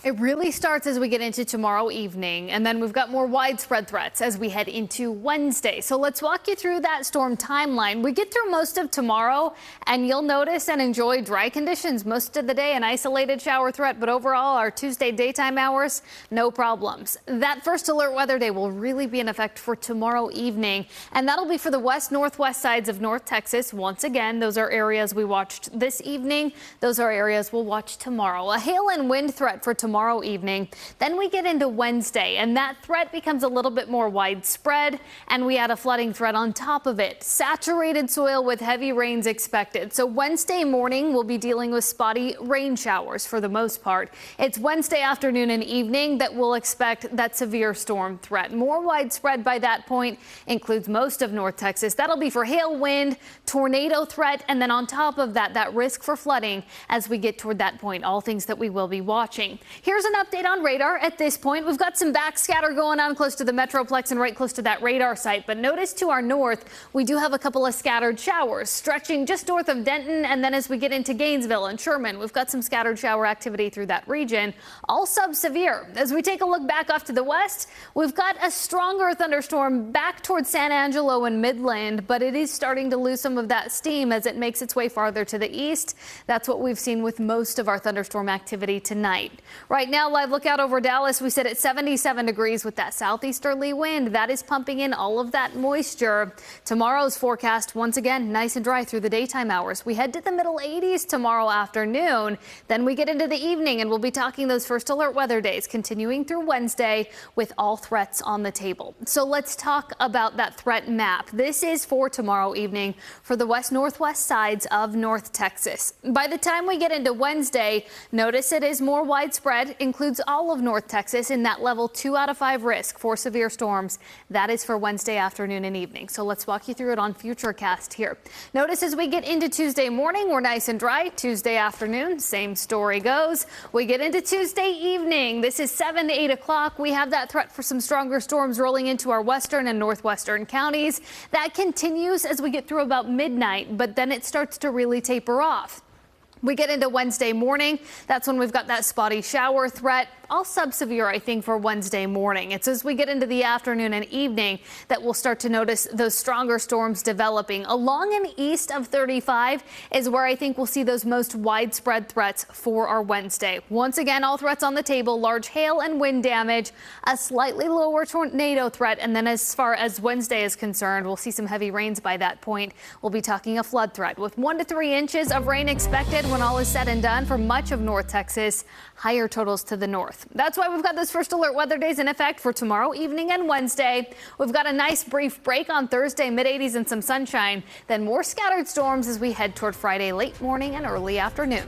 It really starts as we get into tomorrow evening, and then we've got more widespread threats as we head into Wednesday. So let's walk you through that storm timeline. We get through most of tomorrow, and you'll notice and enjoy dry conditions most of the day, an isolated shower threat, but overall our Tuesday daytime hours, no problems. That first alert weather day will really be in effect for tomorrow evening, and that'll be for the west northwest sides of North Texas. Once again, those are areas we watched this evening. Those are areas we'll watch tomorrow. A hail and wind threat for tomorrow evening. Then we get into Wednesday, and that threat becomes a little bit more widespread, and we add a flooding threat on top of it. Saturated soil with heavy rains expected. So Wednesday morning we'll be dealing with spotty rain showers for the most part. It's Wednesday afternoon and evening that we'll expect that severe storm threat. More widespread by that point, includes most of North Texas. That'll be for hail, wind, tornado threat, and then on top of that, that risk for flooding as we get toward that point. All things that we will be watching. Here's an update on radar at this point. We've got some backscatter going on close to the Metroplex and right close to that radar site. But notice to our north, we do have a couple of scattered showers stretching just north of Denton. And then as we get into Gainesville and Sherman, we've got some scattered shower activity through that region, all sub-severe. As we take a look back off to the west, we've got a stronger thunderstorm back towards San Angelo and Midland, but it is starting to lose some of that steam as it makes its way farther to the east. That's what we've seen with most of our thunderstorm activity tonight. Right now, live lookout over Dallas, we sit at 77 degrees with that southeasterly wind. That is pumping in all of that moisture. Tomorrow's forecast, once again, nice and dry through the daytime hours. We head to the middle 80s tomorrow afternoon. Then we get into the evening, and we'll be talking those first alert weather days continuing through Wednesday with all threats on the table. So let's talk about that threat map. This is for tomorrow evening for the west northwest sides of North Texas. By the time we get into Wednesday, notice it is more widespread, includes all of North Texas in that level 2 out of 5 risk for severe storms. That is for Wednesday afternoon and evening. So let's walk you through it on Futurecast here. Notice as we get into Tuesday morning, we're nice and dry. Tuesday afternoon, same story goes. We get into Tuesday evening. This is 7 to 8 o'clock. We have that threat for some stronger storms rolling into our western and northwestern counties. That continues as we get through about midnight, but then it starts to really taper off. We get into Wednesday morning. That's when we've got that spotty shower threat. All sub-severe, I think, for Wednesday morning. It's as we get into the afternoon and evening that we'll start to notice those stronger storms developing. Along and east of 35 is where I think we'll see those most widespread threats for our Wednesday. Once again, all threats on the table, large hail and wind damage, a slightly lower tornado threat. And then as far as Wednesday is concerned, we'll see some heavy rains by that point. We'll be talking a flood threat with 1 to 3 inches of rain expected when all is said and done for much of North Texas. Higher totals to the north. That's why we've got those first alert weather days in effect for tomorrow evening and Wednesday. We've got a nice brief break on Thursday, mid-80s and some sunshine. Then more scattered storms as we head toward Friday late morning and early afternoon.